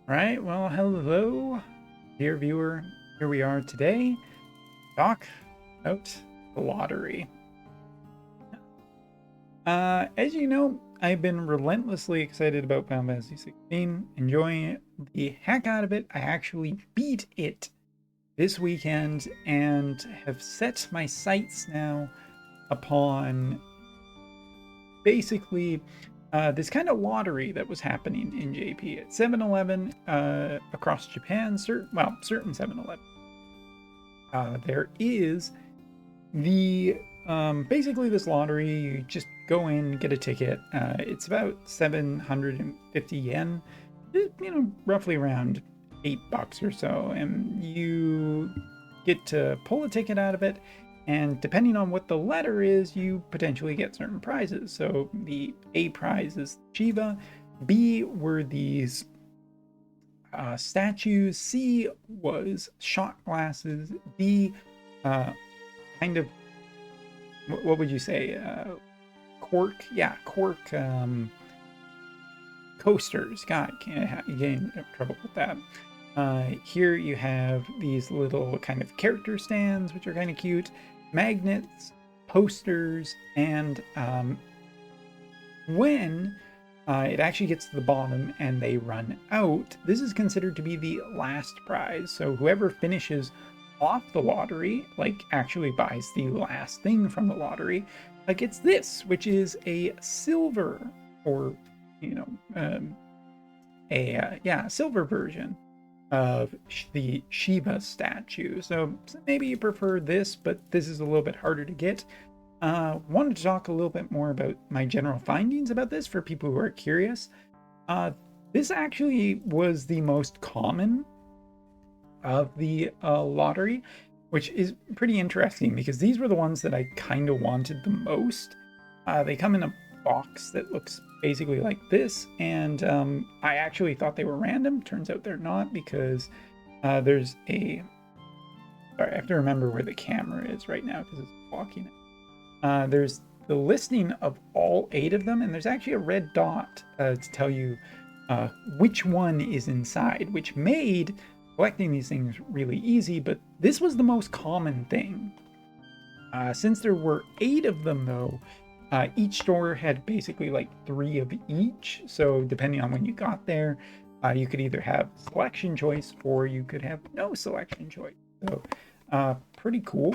Right, well, hello, dear viewer. Here we are today, talk about the lottery. As you know, I've been relentlessly excited about Final Fantasy 16, enjoying the heck out of it. I actually beat it this weekend and have set my sights now upon basically this kind of lottery that was happening in JP at 7-Eleven across Japan. Certain 7-Eleven. There is the basically this lottery. You just go in, get a ticket. It's about 750 yen, roughly around $8 or so, and you get to pull a ticket out of it. And depending on what the letter is, you potentially get certain prizes. So the A prize is Shiva, B were these statues, C was shot glasses, D kind of, what would you say, cork? Yeah, cork coasters. God, you get in trouble with that. Here you have these little kind of character stands, which are kind of cute, magnets, posters, and when it actually gets to the bottom and they run out, this is considered to be the last prize. So whoever finishes off the lottery, like actually buys the last thing from the lottery, gets this, which is a silver, or a silver version of the Shiva statue. So maybe you prefer this, but this is a little bit harder to get. Wanted to talk a little bit more about my general findings about this for people who are curious. This actually was the most common of the lottery, which is pretty interesting because these were the ones that I kind of wanted the most. They come in a box that looks basically like this, and I actually thought they were random. Turns out they're not, because there's a... Sorry, I have to remember where the camera is right now because it's blocking it. There's the listing of all 8 of them, and there's actually a red dot to tell you which one is inside, which made collecting these things really easy, but this was the most common thing. Since there were 8 of them, though, each store had basically like 3 of each, so depending on when you got there, you could either have selection choice or you could have no selection choice. So pretty cool.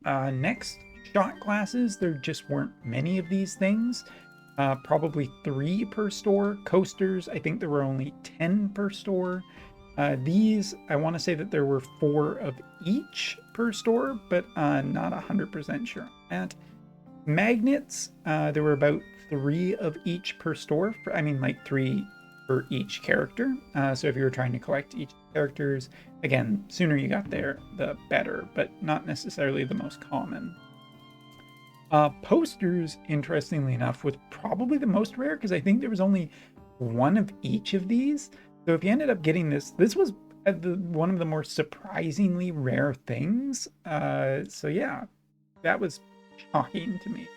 Next, shot glasses. There just weren't many of these things. Probably 3 per store. Coasters, I think there were only 10 per store. These, I want to say that there were 4 of each per store, but not 100% sure on that. Magnets, there were about 3 of each per store. Like 3 for each character. So if you were trying to collect each characters, again, sooner you got there, the better, but not necessarily the most common. Posters, interestingly enough, was probably the most rare because I think there was only 1 of each of these. So if you ended up getting this was one of the more surprisingly rare things. So yeah, that was shocking to me.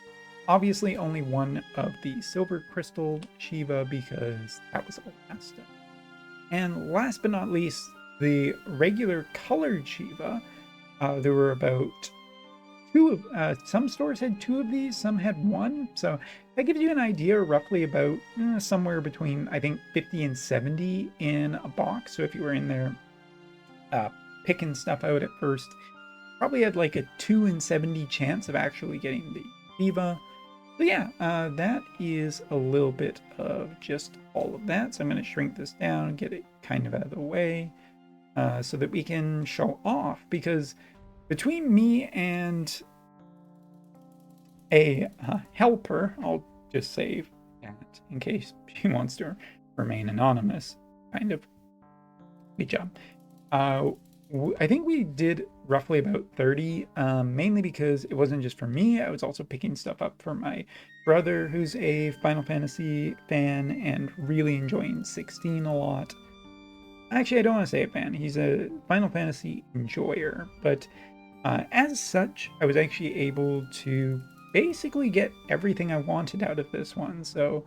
Obviously, only 1 of the silver crystal Shiva because that was the last. And last but not least, the regular colored Shiva. There were about 2 of, some stores had 2 of these, some had 1. So that gives you an idea roughly about somewhere between, I think, 50 and 70 in a box. So if you were in there picking stuff out at first, probably had like a 2 in 70 chance of actually getting the Shiva. So yeah, that is a little bit of just all of that. So I'm going to shrink this down and get it kind of out of the way so that we can show off, because between me and a helper, I'll just say that in case she wants to remain anonymous, kind of. Good job. I think we did roughly about 30, mainly because it wasn't just for me. I was also picking stuff up for my brother, who's a Final Fantasy fan and really enjoying 16 a lot. Actually, I don't want to say a fan. He's a Final Fantasy enjoyer, but as such, I was actually able to basically get everything I wanted out of this one. So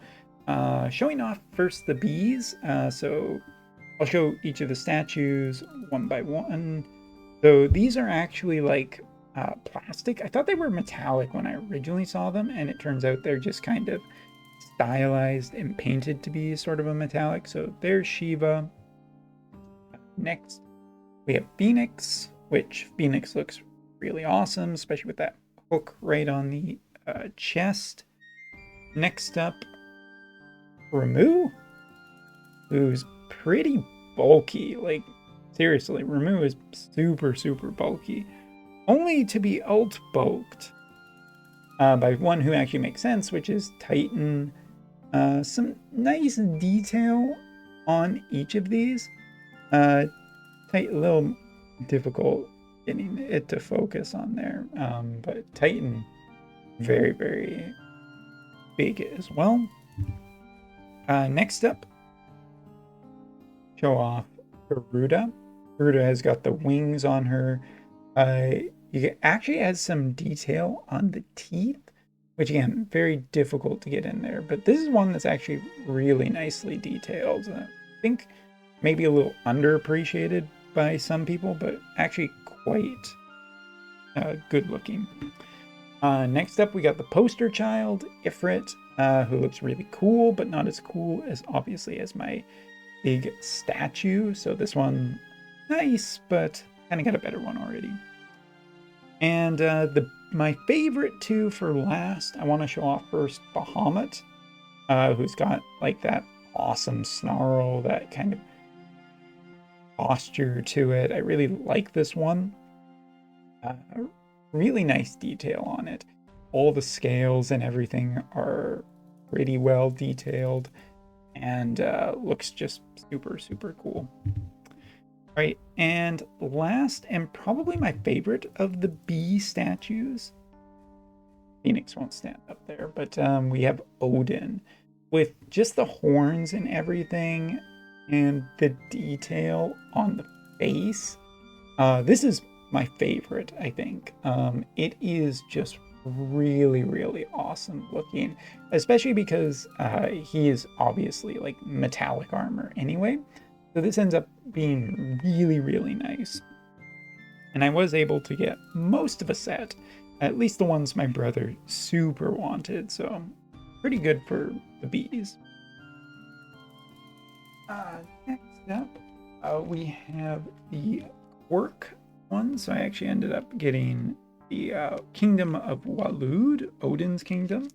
showing off first the bees. So I'll show each of the statues one by one. So these are actually like plastic. I thought they were metallic when I originally saw them, and it turns out they're just kind of stylized and painted to be sort of a metallic. So there's Shiva. Next, we have Phoenix, which Phoenix looks really awesome, especially with that hook right on the chest. Next up, Ramu, who's pretty bulky. Like, seriously, Ramu is super, super bulky. Only to be ult-bulked by one who actually makes sense, which is Titan. Some nice detail on each of these. A little difficult getting it to focus on there, but Titan, very, very big as well. Next up, show off Garuda. Garuda has got the wings on her. You actually has some detail on the teeth, which again, very difficult to get in there. But this is one that's actually really nicely detailed. I think maybe a little underappreciated by some people, but actually quite good looking. Next up, we got the poster child, Ifrit, who looks really cool, but not as cool as obviously as my big statue. So this one, nice, but kind of got a better one already. And my favorite two for last, I want to show off first Bahamut, who's got like that awesome snarl, that kind of posture to it. I really like this one. Really nice detail on it. All the scales and everything are pretty well detailed and looks just super, super cool. All right, and last and probably my favorite of the bee statues, Phoenix won't stand up there, but we have Odin with just the horns and everything and the detail on the face. This is my favorite, I think. It is just really, really awesome looking, especially because he is obviously like metallic armor anyway. So this ends up being really, really nice. And I was able to get most of a set, at least the ones my brother super wanted. So pretty good for the bees. Next up, we have the Quirk one. So I actually ended up getting the Kingdom of Walud, Odin's Kingdom.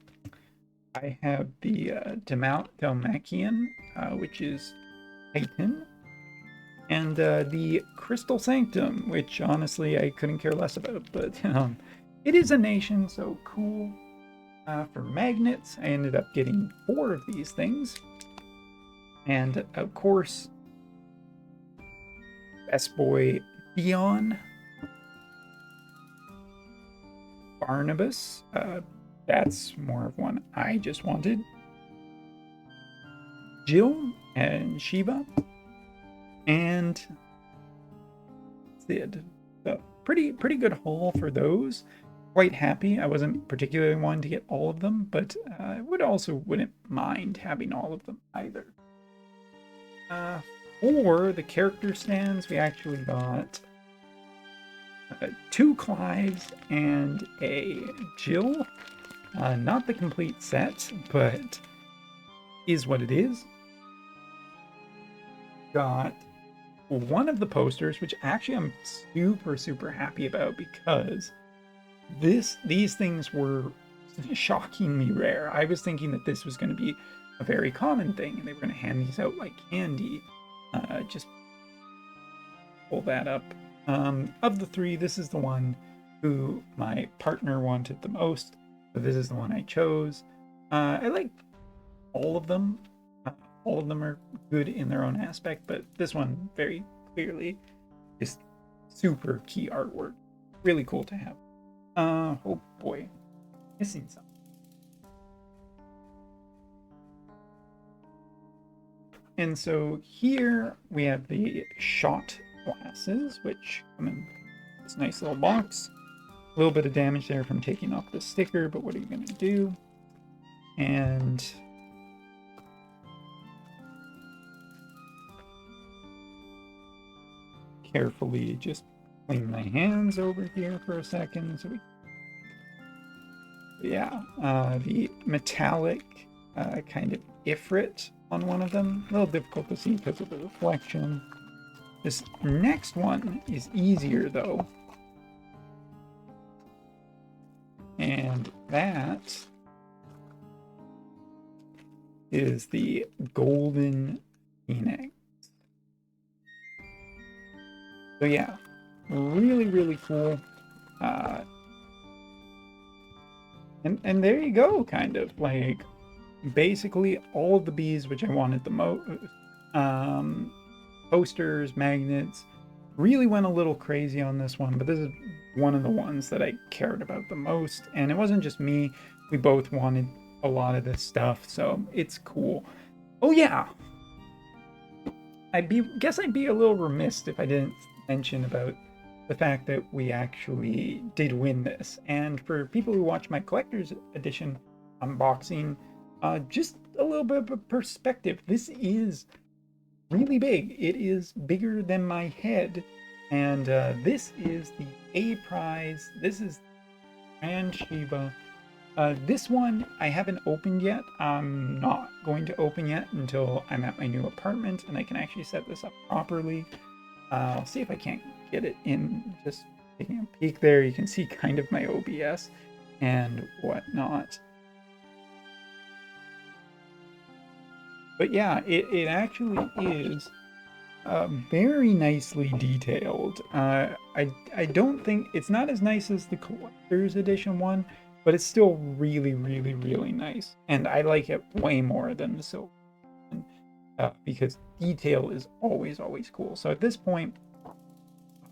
I have the Dalmakian, which is Titan, and the Crystal Sanctum, which honestly I couldn't care less about, but it is a nation, so cool. For magnets, I ended up getting 4 of these things, and of course, best boy Dion, Barnabas, that's more of one I just wanted, Jill and Shiva, and Sid. So pretty good haul for those. Quite happy. I wasn't particularly wanting to get all of them, but I wouldn't mind having all of them either. For the character stands, we actually got 2 Clives and a Jill. Not the complete set, but is what it is. Got one of the posters, which actually I'm super happy about, because these things were shockingly rare. I was thinking that this was going to be a very common thing and they were going to hand these out like candy. Just pull that up. Of the 3, this is the one who my partner wanted the most, so this is the one I chose. I like all of them. All of them are good in their own aspect, but this one very clearly is super key artwork. Really cool to have. Oh boy, missing something. And so here we have the shot glasses, which come in this nice little box. A little bit of damage there from taking off the sticker, but what are you going to do? And carefully just clean my hands over here for a second. So yeah, the metallic kind of ifrit on one of them. A little difficult to see because of the reflection. This next one is easier though. And that is the golden phoenix. So yeah, really, really cool. And there you go, kind of like basically all of the bees which I wanted the most. Posters, magnets, really went a little crazy on this one, but this is one of the ones that I cared about the most. And it wasn't just me, we both wanted a lot of this stuff, so it's cool. Oh yeah, guess I'd be a little remiss if I didn't mention about the fact that we actually did win this. And for people who watch my collector's edition unboxing, just a little bit of a perspective. This is really big. It is bigger than my head. And this is the A prize. This is Grand Shiva. This one I haven't opened yet. I'm not going to open yet until I'm at my new apartment and I can actually set this up properly. I'll see if I can't get it in. Just taking a peek there, you can see kind of my OBS and whatnot. But yeah, it actually is very nicely detailed. I don't think it's not as nice as the collector's edition one, but it's still really, really, really nice. And I like it way more than the silver one, because detail is always, always cool. So at this point,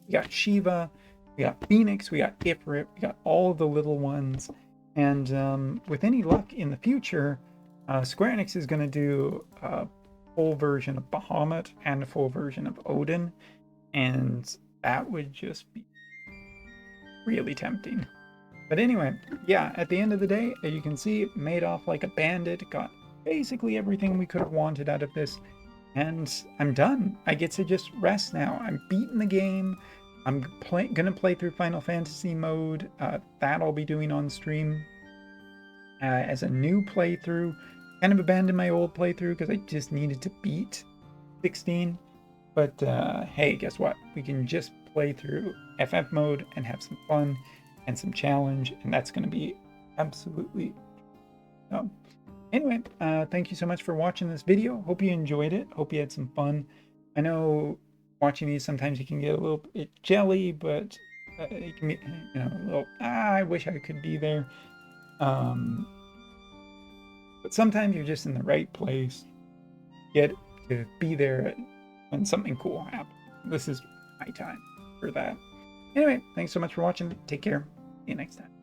we got Shiva, we got Phoenix, we got Ifrit, we got all the little ones. And with any luck in the future, Square Enix is going to do a full version of Bahamut and a full version of Odin, and that would just be really tempting. But anyway, yeah, at the end of the day, as you can see, made off like a bandit, got basically everything we could have wanted out of this, and I'm done. I get to just rest now. I'm beating the game. I'm gonna play through Final Fantasy mode. That I'll be doing on stream as a new playthrough. Kind of abandoned my old playthrough because I just needed to beat 16. But hey, guess what? We can just play through FF mode and have some fun and some challenge, and that's going to be absolutely dumb. Anyway, thank you so much for watching this video. Hope you enjoyed it. Hope you had some fun. I know watching these sometimes you can get a little bit jelly, but it can be, you know, a little, I wish I could be there. But sometimes you're just in the right place. Get to be there when something cool happens. This is my time for that. Anyway, thanks so much for watching. Take care. See you next time.